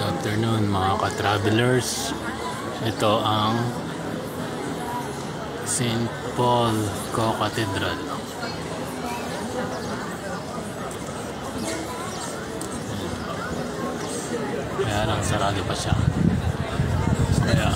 afternoon mga ka-travelers. Ito ang St. Paul Co-Cathedral. Kaya lang sarado pa siya. Kaya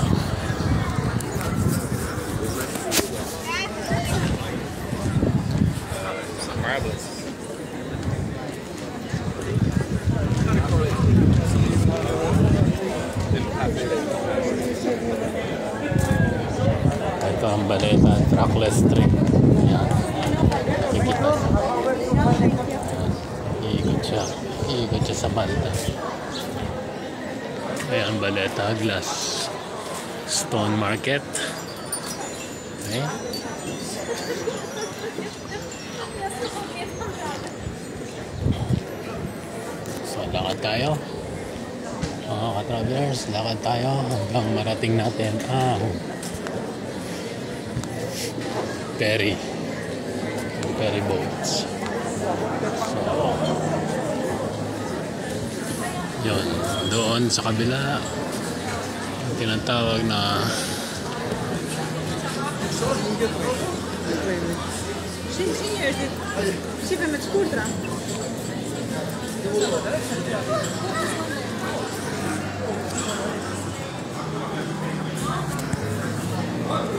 ito ang Baleta Trackless Street. Yan. Nakikita. Iikot siya sa Malta. Ayan, Baleta Glass Stone Market. Okay. So, lakad tayo. Mga ka-travelers, lakad tayo hanggang marating natin ang ferry boats. So, yun, doon sa kabila yung tinatawag na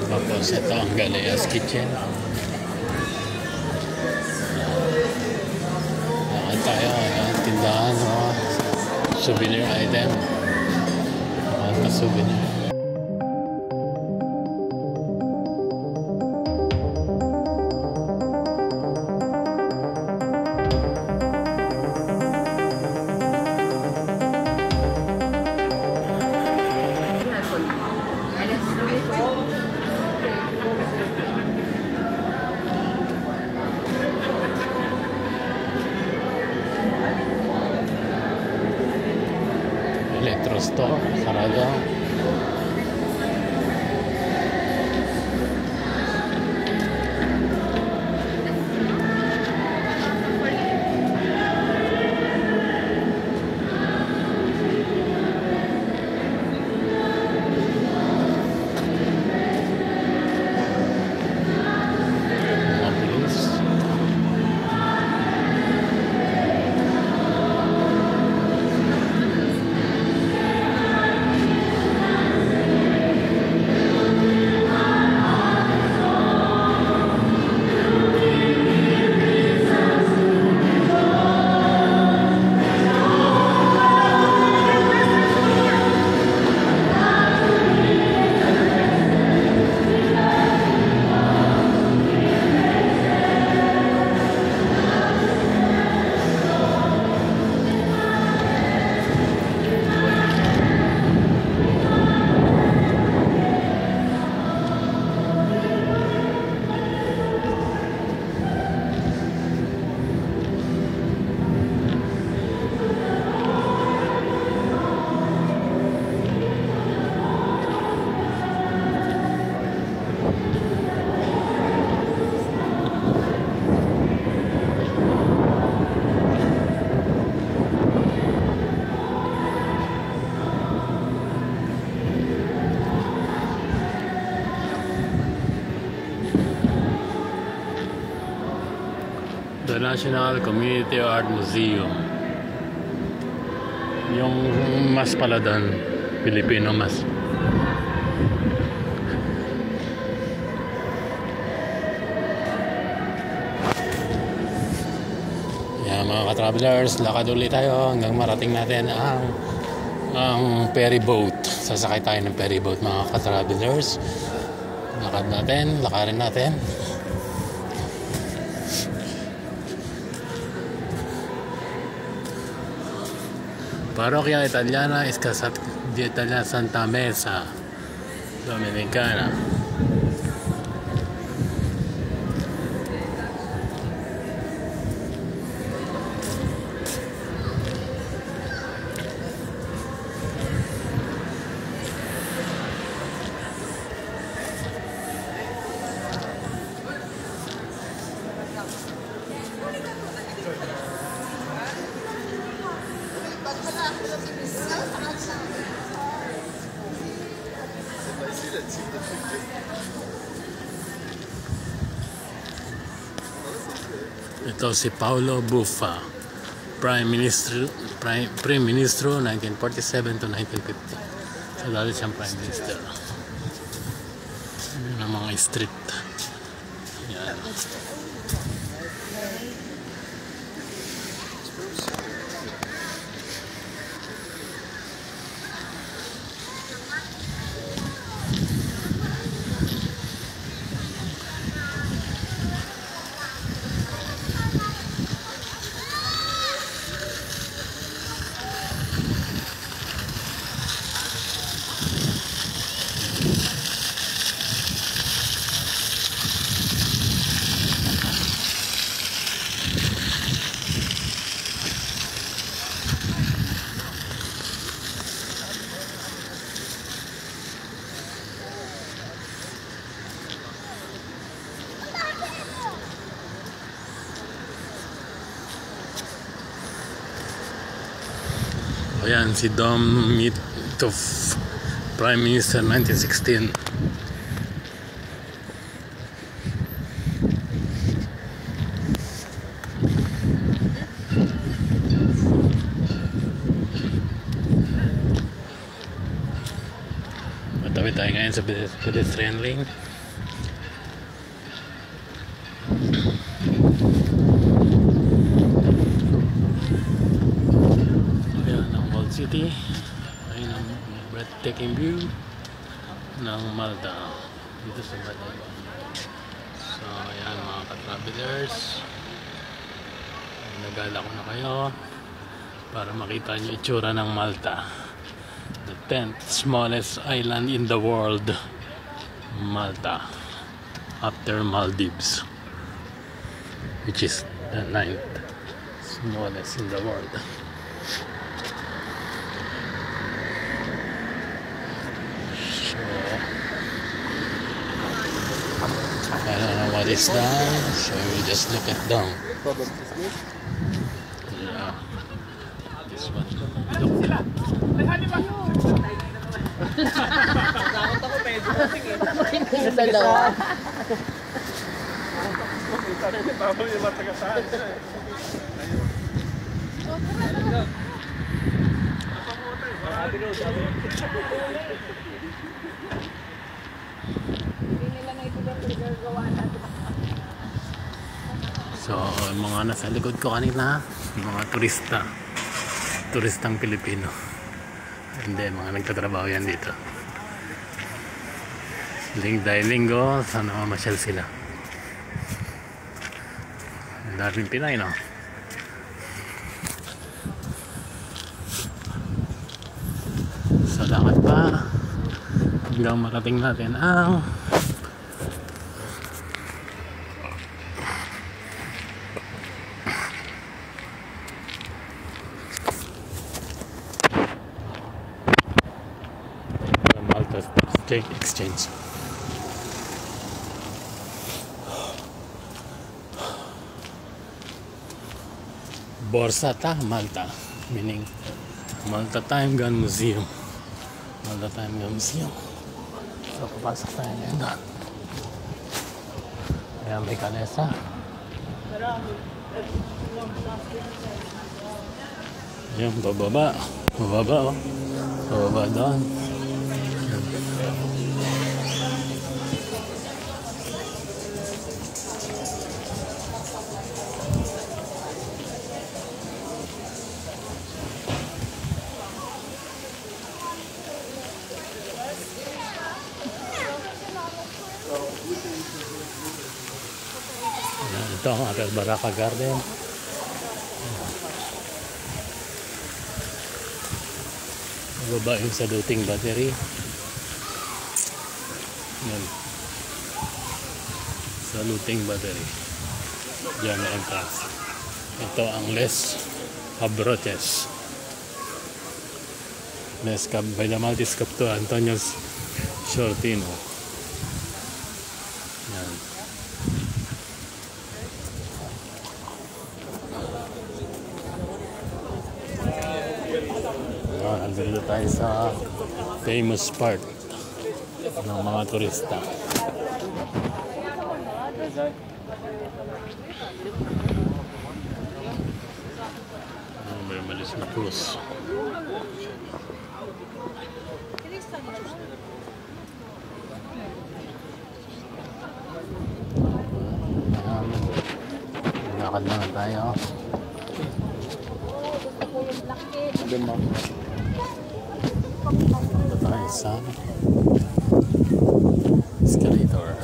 tapos ito ang Galea's Kitchen. Lakad tayo, tindahan, souvenir item, mga souvenir. Electro store, sarado. The National Community Art Museum. Yung mas paladan, Pilipino mas. Yan mga ka-travelers, lakad ulit tayo hanggang marating natin ang ferry boat. Sasakay tayo ng ferry boat mga ka-travelers. Lakarin natin. Parroquia Italiana di Italia Santa Mesa Dominicana. Ito si Paulo Buffa, Prime Ministro 1947 to 1950. So dati siyang Prime Minister. Yun ang mga street. Yan. Ayan si Dom Mitov, Prime Minister 1916. Matawid tayo ngayon sa pedestrian lane. City. Ayun ang breathtaking view ng Malta dito sa Malta. So ayan mga ka-travelers, nagala ko na kayo para makita nyo itsura ng Malta, the 10th smallest island in the world, Malta, after Maldives, which is the 9th smallest in the world. I don't know what is down, so we just look at down. Yeah, this one. So, mga nasa likod ko kanina, mga turistang Pilipino. Hindi, mga nagtatrabaho yan dito. Dahil linggo, sana mamasyal sila. Ang daming Pinay, no? So, lakad pa hanggang marating natin ang Stock Exchange. Borsata Malta, meaning Malta Time Gun Museum. Malta Time Gun Museum. So papasok tayo ngayon doon. Ayan, may kalesa. Ayan, bababa. Bababa, oh. Bababa doon. Ito ang Agar Baraka Garden. Baba yung Saluting Battery. Yan. Saluting Battery. Diyan na ang taas. Ito ang Les Abroches. Les Villamaltis Capto Antonio Shortino. Yan. Nandito tayo sa famous part ng mga turista. May malis na cruise. Lakad na tayo. Punta tayo sa escalator.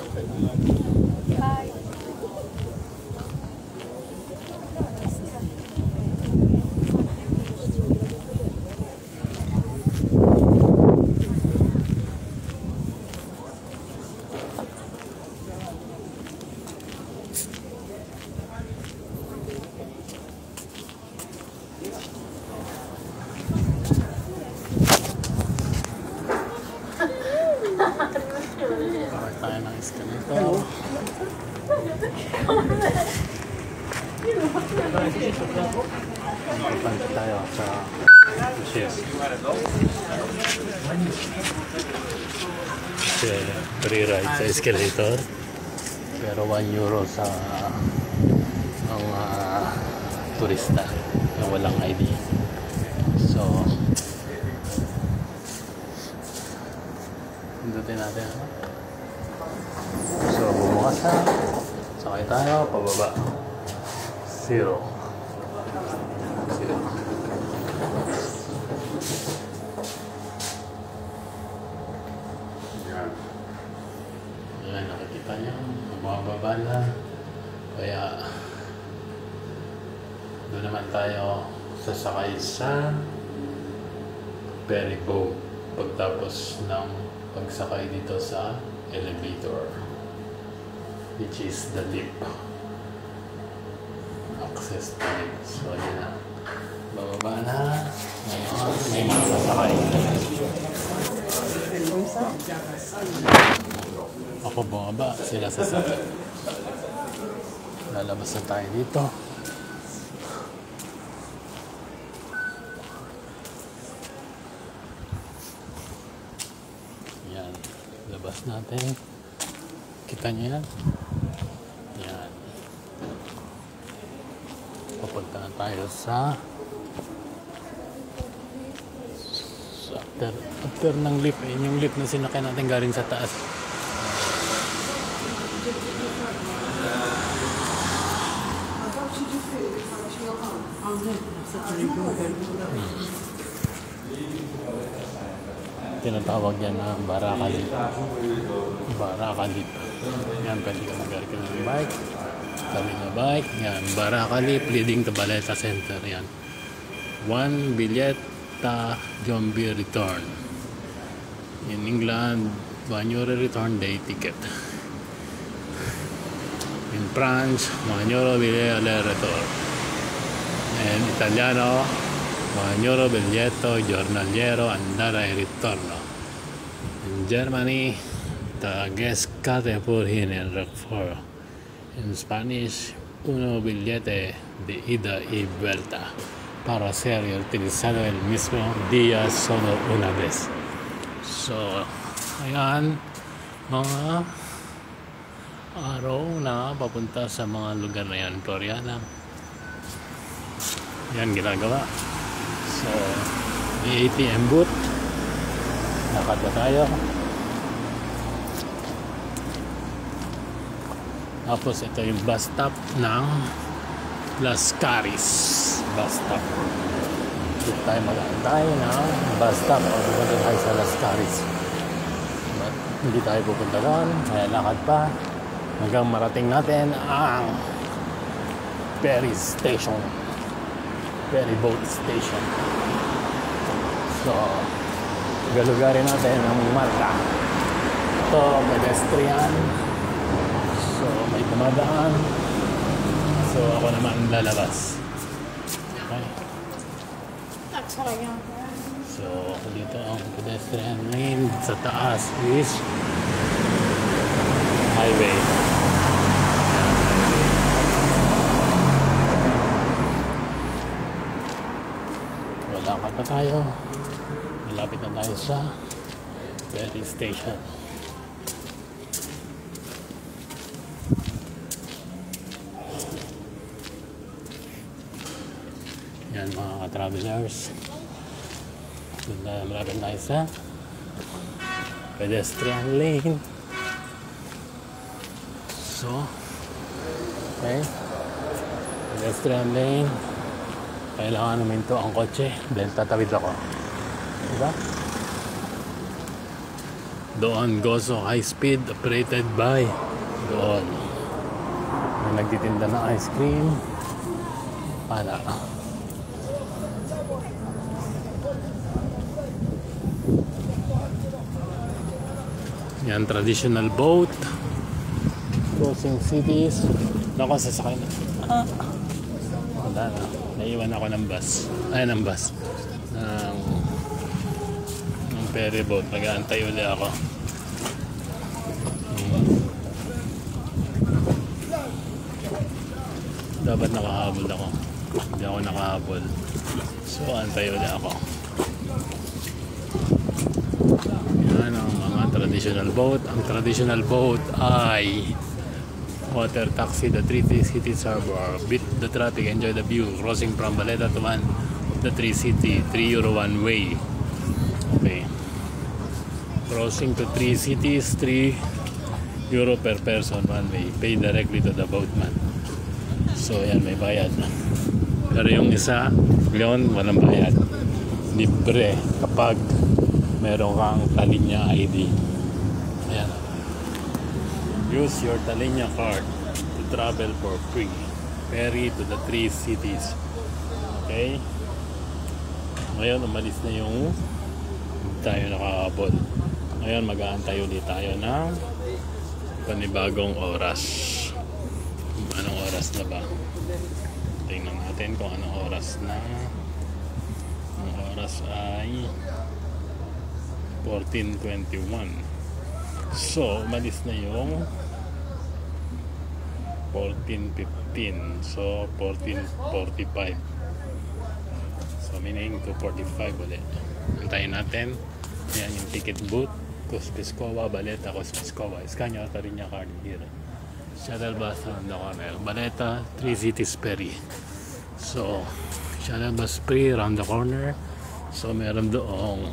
Tayo ng escalator. Punta tayo sa ship. Free ride sa escalator. Pero 1 euro sa mga turista na walang ID. So, pindutin natin. So, bumukas na. Sakay tayo, pababa. Zero. Ayan, nakikita niyo. Bumababa na. Kaya, doon naman tayo sasakay sa ferry boat pagtapos ng pagsakay dito sa elevator, which is the lift. Access to lift. So, yun na. Bababa na. Ngayon, may mga sasakay. Ako bumaba, sila sasakay. Lalabas na tayo dito. Yan. Labas natin. Kita niyo yan? Yan. Papunta na tayo sa after ng lift. Yung lift na sinakay natin galing sa taas. Tinatawag yan na Barakalip. Barakalip. Yan, pwede ka magaling ka ng bike. Kami na bike. Yan, Barakalip leading to Baleta Center. Yan. 1 bilyeta Jombi return. In England, 1 euro return day ticket. In France, 1 euro biglietto return. In Italiano, 1 euro biglietto giornaliero andata e ritorno. In Germany, the guest carte por hin en Roquefort. In Spanish, 1 billete de ida y vuelta para ser utilizado el mismo día solo una vez. So, ayan, mga araw na papunta sa mga lugar na yan. Floriana. Yan ginagawa. So, may ATM booth. Lakad na tayo. Tapos ito yung bus stop ng Las Caris. Bus stop. Dito tayo mag-aantay ng bus stop o pupunta tayo sa Las Caris. But hindi tayo pupunta doon. Kaya lakad pa hanggang marating natin ang ferry station. Ferry boat station. So, galugarin natin ang Malta. Ito, pedestrian. So, may dumadaan. So, ako naman lalabas. Okay. So, ako dito ang pedestrian lane. Sa taas is highway. Wala pa tayo. Malapit na tayo sa ferry station. Ayan mga ka-travelers. Malapit tayo sa pedestrian lane. So, okay. Pedestrian lane. Kailangan namin to ang kotse. Then tatawid ako. Diba? Doon, Gozo High Speed operated by doon. May nagtitinda ng ice cream. Pala. Yan, traditional boat. Crossing cities. Naku, sasakay na. Wala na. Naiwan ako ng bus. Ay, ng bus. Ng ferry boat. Mag-aantay uli ako. Dapat nakahabol ako. Hindi ako nakahabol. So, antay uli ako. Yan ang mga traditional boat. Ang traditional boat ay water taxi, the three cities harbor. Beat the traffic, enjoy the view. Crossing from Baleta to one, the three city, €3 one way. Okay. Crossing to 3 cities, €3 per person one way. Pay directly to the boatman. So yan, may bayad. Pero yung isa, yun, walang bayad. Libre kapag meron kang Talinya ID. Ayan. Use your Talinya card to travel for free. Ferry to the 3 cities. Okay? Ngayon, umalis na yung tayo nakakabot. Ngayon, mag-aantay ulit tayo ng panibagong oras. Anong oras na ba? Tingnan natin kung anong oras na. Ang oras ay 14:21. So, umalis na yung 14:15. So, 14:45. So, meaning 2:45 ulit. Antayin natin. Ayan yung ticket booth. Kospiskova, Baleta, Kospiskova. Scan your Talinya card here. Shuttle bus around the corner. Baleta, 3 cities ferry. So, shuttle bus free around the corner. So, meron doong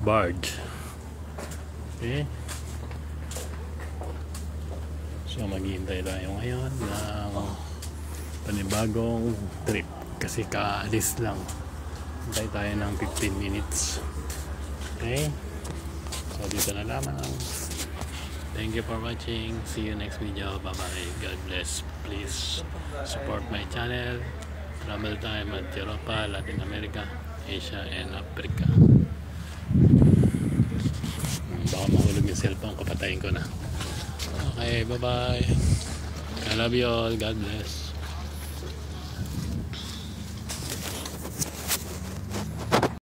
barge. Okay. So, maghihintay tayo ngayon ng panibagong trip. Kasi kaalis lang. Hintay tayo ng 15 minutes. Okay. So, dito na lamang. Thank you for watching. See you next video. Bye bye. God bless. Please support my channel. Travel time at Europa, Latin America, Asia, and Africa. Baka mahulog yung cellphone ko. Patayin ko na. Okay. Bye bye. I love you all. God bless.